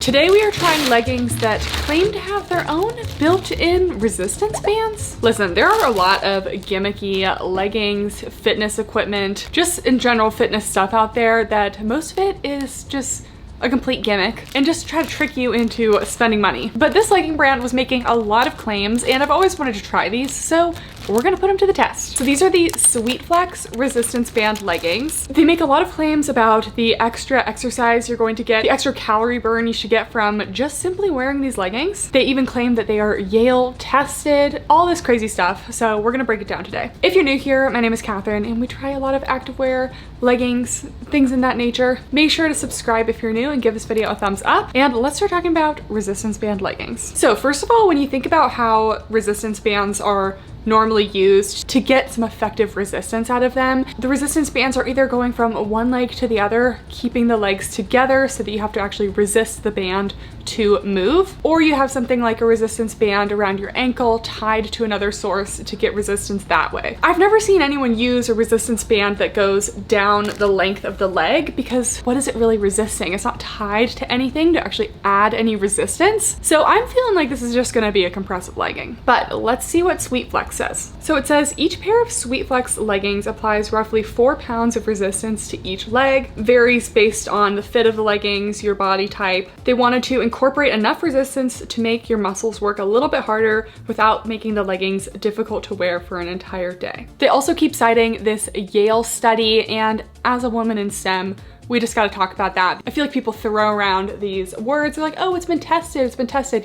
Today we are trying leggings that claim to have their own built-in resistance bands. Listen, there are a lot of gimmicky leggings, fitness equipment, just in general fitness stuff out there that most of it is just a complete gimmick and just try to trick you into spending money. But this legging brand was making a lot of claims and I've always wanted to try these, so we're gonna put them to the test. So these are the Sweet Flex resistance band leggings. They make a lot of claims about the extra exercise you're going to get, the extra calorie burn you should get from just simply wearing these leggings. They even claim that they are Yale tested, all this crazy stuff. So we're gonna break it down today. If you're new here, my name is Kathryn and we try a lot of activewear, leggings, things in that nature. Make sure to subscribe if you're new and give this video a thumbs up. And let's start talking about resistance band leggings. So first of all, when you think about how resistance bands are normally used to get some effective resistance out of them, the resistance bands are either going from one leg to the other, keeping the legs together so that you have to actually resist the band to move, or you have something like a resistance band around your ankle tied to another source to get resistance that way. I've never seen anyone use a resistance band that goes down the length of the leg because what is it really resisting? It's not tied to anything to actually add any resistance. So I'm feeling like this is just gonna be a compressive legging. But let's see what Sweet Flex says. So it says each pair of Sweet Flex leggings applies roughly 4 pounds of resistance to each leg, varies based on the fit of the leggings, your body type. They wanted to incorporate enough resistance to make your muscles work a little bit harder without making the leggings difficult to wear for an entire day. They also keep citing this Yale study, and as a woman in STEM, we just gotta talk about that. I feel like people throw around these words. They're like, oh, it's been tested,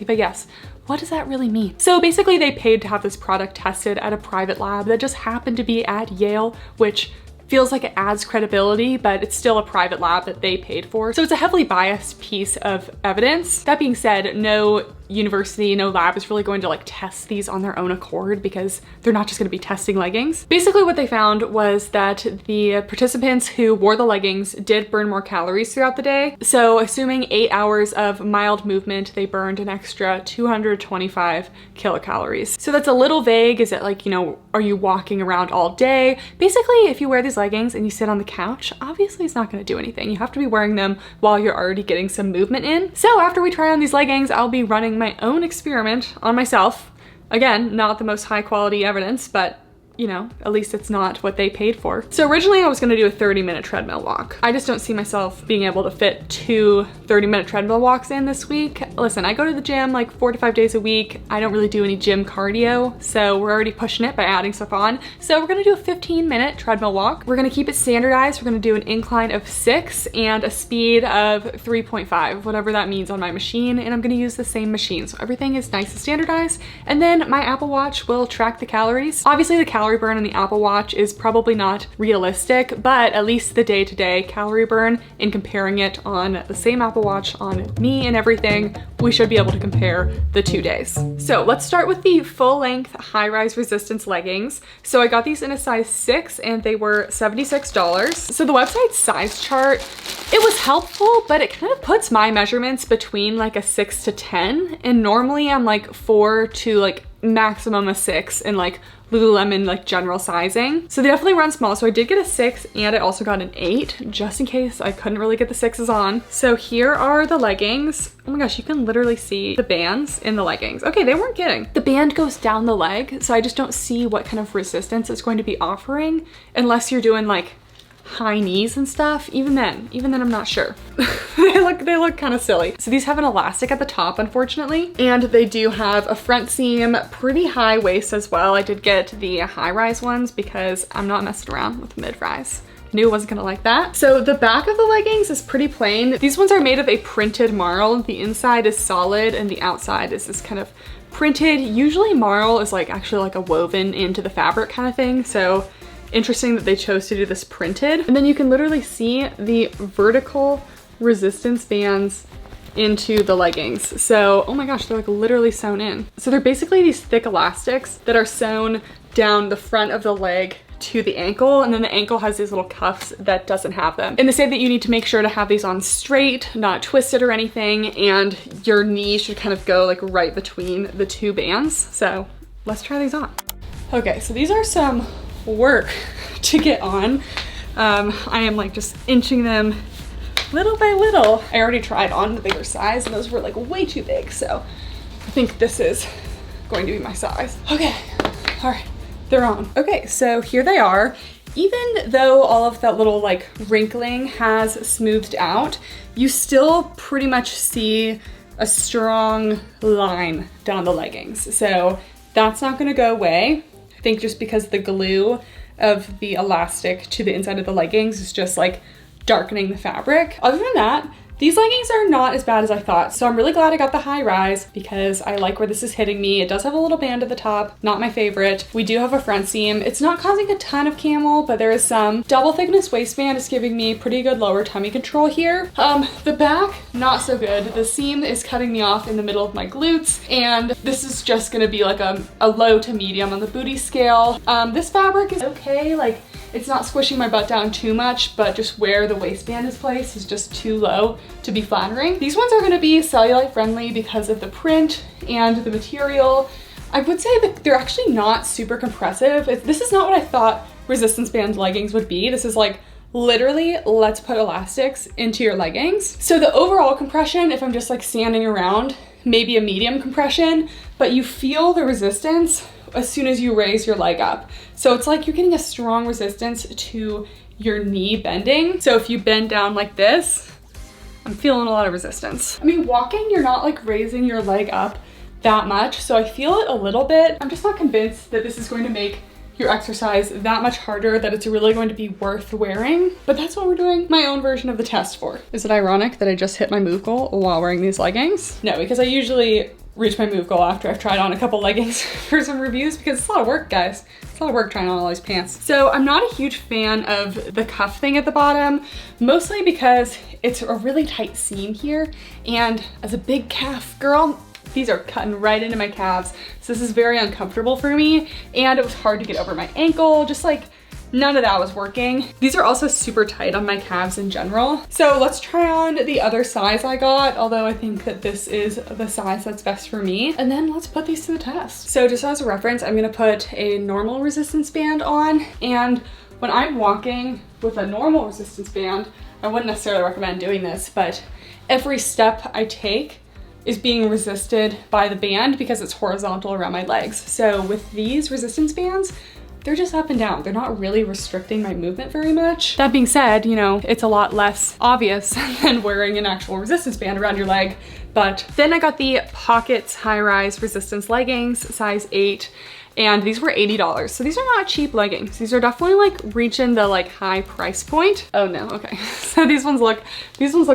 but yes, what does that really mean? So basically they paid to have this product tested at a private lab that just happened to be at Yale, which feels like it adds credibility, but it's still a private lab that they paid for. So it's a heavily biased piece of evidence. That being said, no university, no lab is really going to like test these on their own accord because they're not just going to be testing leggings. Basically what they found was that the participants who wore the leggings did burn more calories throughout the day. So assuming 8 hours of mild movement, they burned an extra 225 kilocalories. So that's a little vague. Is it like, you know, are you walking around all day? Basically, if you wear these leggings and you sit on the couch, obviously it's not going to do anything. You have to be wearing them while you're already getting some movement in. So after we try on these leggings, I'll be running my own experiment on myself. Again, not the most high quality evidence, but you know, at least it's not what they paid for. So originally I was gonna do a 30-minute treadmill walk. I just don't see myself being able to fit 2 30-minute treadmill walks in this week. Listen, I go to the gym like 4 to 5 days a week. I don't really do any gym cardio, so we're already pushing it by adding stuff on. So we're gonna do a 15-minute treadmill walk. We're gonna keep it standardized. We're gonna do an incline of 6 and a speed of 3.5, whatever that means on my machine, and I'm gonna use the same machine. So everything is nice and standardized, and then my Apple Watch will track the calories. Obviously the calorie burn on the Apple Watch is probably not realistic, but at least the day-to-day calorie burn, in comparing it on the same Apple Watch on me and everything, we should be able to compare the 2 days. So let's start with the full-length high-rise resistance leggings. So I got these in a size 6 and they were $76. So the website size chart, it was helpful, but it kind of puts my measurements between like a 6 to 10, and normally I'm like 4 to like maximum a 6 in like Lululemon like general sizing. So they definitely run small. So I did get a 6 and I also got an 8 just in case I couldn't really get the 6s on. So here are the leggings. Oh my gosh, you can literally see the bands in the leggings. Okay, they weren't kidding. The band goes down the leg, so I just don't see what kind of resistance it's going to be offering unless you're doing like high knees and stuff. Even then I'm not sure. they look kind of silly. So these have an elastic at the top, unfortunately, and they do have a front seam, pretty high waist as well. I did get the high-rise ones because I'm not messing around with mid-rise. Knew I wasn't gonna like that. So the back of the leggings is pretty plain. These ones are made of a printed marl. The inside is solid and the outside is this kind of printed. Usually marl is like actually like a woven into the fabric kind of thing. So interesting that they chose to do this printed. And then you can literally see the vertical resistance bands into the leggings. So, oh my gosh, they're like literally sewn in. So they're basically these thick elastics that are sewn down the front of the leg to the ankle, and then the ankle has these little cuffs that doesn't have them. And they say that you need to make sure to have these on straight, not twisted or anything, and your knee should kind of go like right between the 2 bands. So let's try these on. Okay, so these are some work to get on. I am like just inching them little by little. I already tried on the bigger size and those were like way too big. So I think this is going to be my size. Okay, all right, they're on. Okay, so here they are. Even though all of that little like wrinkling has smoothed out, you still pretty much see a strong line down the leggings. So that's not gonna go away. I think just because the glue of the elastic to the inside of the leggings is just like darkening the fabric. Other than that, these leggings are not as bad as I thought. So I'm really glad I got the high rise because I like where this is hitting me. It does have a little band at the top, not my favorite. We do have a front seam. It's not causing a ton of camel, but there is some. Double thickness waistband is giving me pretty good lower tummy control here. The back, not so good. The seam is cutting me off in the middle of my glutes, and this is just gonna be like a low to medium on the booty scale. This fabric is okay, like it's not squishing my butt down too much, but just where the waistband is placed is just too low to be flattering. These ones are gonna be cellulite friendly because of the print and the material. I would say that they're actually not super compressive. This is not what I thought resistance band leggings would be. This is like literally, let's put elastics into your leggings. So the overall compression, if I'm just like standing around, maybe a medium compression, but you feel the resistance as soon as you raise your leg up. So it's like you're getting a strong resistance to your knee bending. So if you bend down like this, I'm feeling a lot of resistance. I mean, walking, you're not like raising your leg up that much. So I feel it a little bit. I'm just not convinced that this is going to make your exercise that much harder, that it's really going to be worth wearing. But that's what we're doing my own version of the test for. Is it ironic that I just hit my move goal while wearing these leggings? No, because I usually reach my move goal after I've tried on a couple leggings for some reviews because it's a lot of work, guys. It's a lot of work trying on all these pants. So I'm not a huge fan of the cuff thing at the bottom, mostly because it's a really tight seam here. And as a big calf girl, these are cutting right into my calves. So this is very uncomfortable for me. And it was hard to get over my ankle, just like none of that was working. These are also super tight on my calves in general. So let's try on the other size I got, although I think that this is the size that's best for me. And then let's put these to the test. So just as a reference, I'm gonna put a normal resistance band on. And when I'm walking with a normal resistance band, I wouldn't necessarily recommend doing this, but every step I take is being resisted by the band because it's horizontal around my legs. So with these resistance bands, they're just up and down. They're not really restricting my movement very much. That being said, you know, it's a lot less obvious than wearing an actual resistance band around your leg. But then I got the Pockets high-rise resistance leggings, size 8. And these were $80. So these are not cheap leggings. These are definitely like reaching the like high price point. Oh no, okay. So these ones look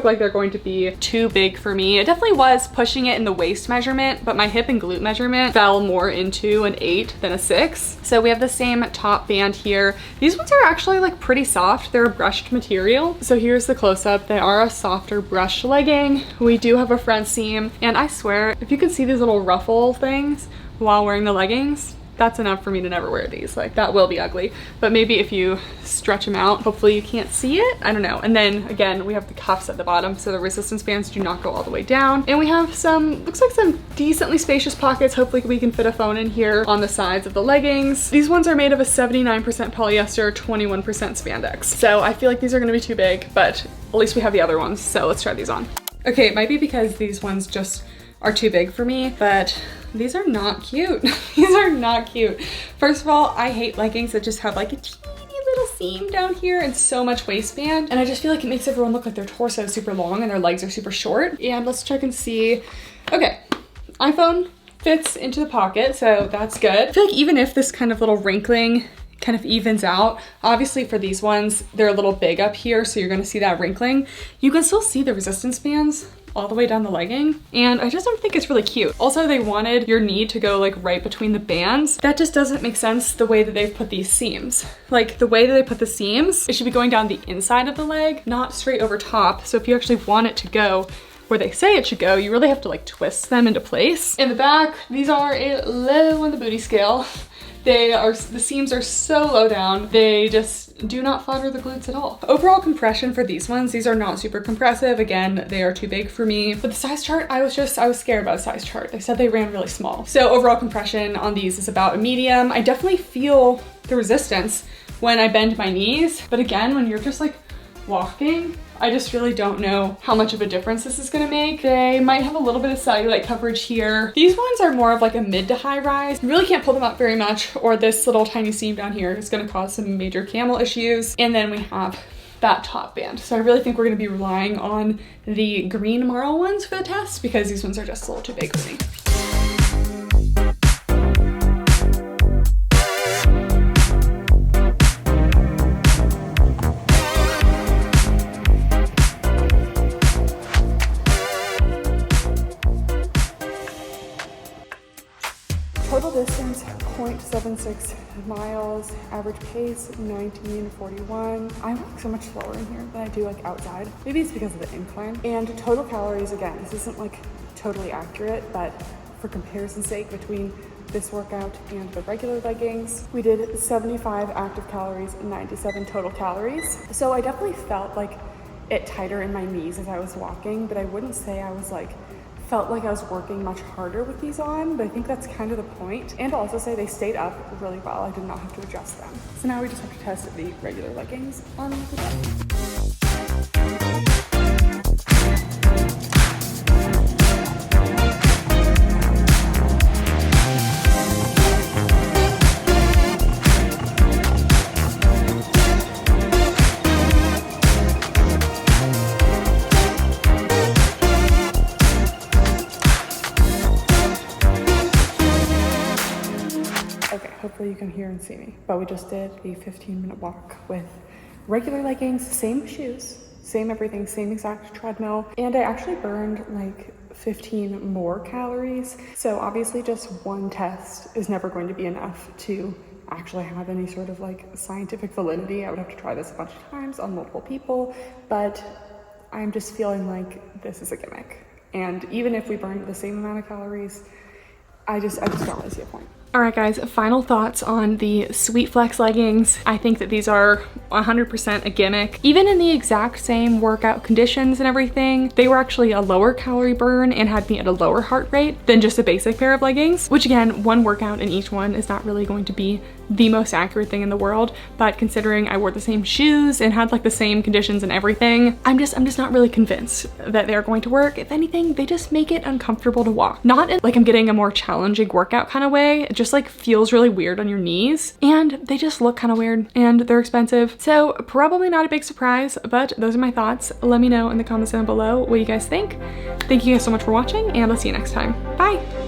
like they're going to be too big for me. It definitely was pushing it in the waist measurement, but my hip and glute measurement fell more into an 8 than a 6. So we have the same top band here. These ones are actually like pretty soft. They're a brushed material. So here's the close-up. They are a softer brushed legging. We do have a front seam. And I swear, if you can see these little ruffle things while wearing the leggings, that's enough for me to never wear these. Like, that will be ugly, but maybe if you stretch them out, hopefully you can't see it. I don't know. And then again, we have the cuffs at the bottom, so the resistance bands do not go all the way down. And we have some, looks like some decently spacious pockets. Hopefully we can fit a phone in here on the sides of the leggings. These ones are made of a 79% polyester, 21% spandex. So I feel like these are gonna be too big, but at least we have the other ones. So let's try these on. Okay, it might be because these ones just are too big for me, but these are not cute. These are not cute. First of all, I hate leggings that just have like a teeny little seam down here and so much waistband. And I just feel like it makes everyone look like their torso is super long and their legs are super short. And let's check and see. Okay, iPhone fits into the pocket, so that's good. I feel like even if this kind of little wrinkling kind of evens out, obviously for these ones, they're a little big up here, so you're gonna see that wrinkling. You can still see the resistance bands all the way down the legging, and I just don't think it's really cute. Also, they wanted your knee to go like right between the bands. That just doesn't make sense the way that they've put these seams. Like the way that they put the seams, it should be going down the inside of the leg, not straight over top. So if you actually want it to go where they say it should go, you really have to like twist them into place. In the back, these are a low on the booty scale. The seams are so low down, they just do not flatter the glutes at all. Overall compression for these ones, these are not super compressive. Again, they are too big for me. But the size chart, I was scared about the size chart. They said they ran really small. So overall compression on these is about a medium. I definitely feel the resistance when I bend my knees. But again, when you're just like walking. I just really don't know how much of a difference this is gonna make. They might have a little bit of cellulite coverage here. These ones are more of like a mid to high rise. You really can't pull them up very much, or this little tiny seam down here is gonna cause some major camel issues. And then we have that top band. So I really think we're gonna be relying on the green marl ones for the test because these ones are just a little too big for me. Total distance, 0.76 miles. Average pace, 19:41. I walk so much slower in here than I do like outside. Maybe it's because of the incline. And total calories, again, this isn't like totally accurate, but for comparison's sake between this workout and the regular leggings, we did 75 active calories, 97 total calories. So I definitely felt like it tighter in my knees as I was walking, but I wouldn't say I was like felt like I was working much harder with these on, but I think that's kind of the point. And I'll also say they stayed up really well. I did not have to adjust them. So now we just have to test the regular leggings on the day. Hopefully you can hear and see me, but we just did a 15-minute walk with regular leggings, same shoes, same everything, same exact treadmill, and I actually burned like 15 more calories. So obviously just one test is never going to be enough to actually have any sort of like scientific validity. I would have to try this a bunch of times on multiple people, but I'm just feeling like this is a gimmick. And even if we burned the same amount of calories, I just don't really see a point. All right guys, final thoughts on the Sweet Flex leggings. I think that these are 100% a gimmick. Even in the exact same workout conditions and everything, they were actually a lower calorie burn and had me at a lower heart rate than just a basic pair of leggings, which again, one workout in each one is not really going to be the most accurate thing in the world, but considering I wore the same shoes and had like the same conditions and everything, I'm just not really convinced that they're going to work. If anything, they just make it uncomfortable to walk. Not in like I'm getting a more challenging workout kind of way, it just like feels really weird on your knees, and they just look kind of weird and they're expensive. So probably not a big surprise, but those are my thoughts. Let me know in the comments down below what you guys think. Thank you guys so much for watching, and I'll see you next time. Bye.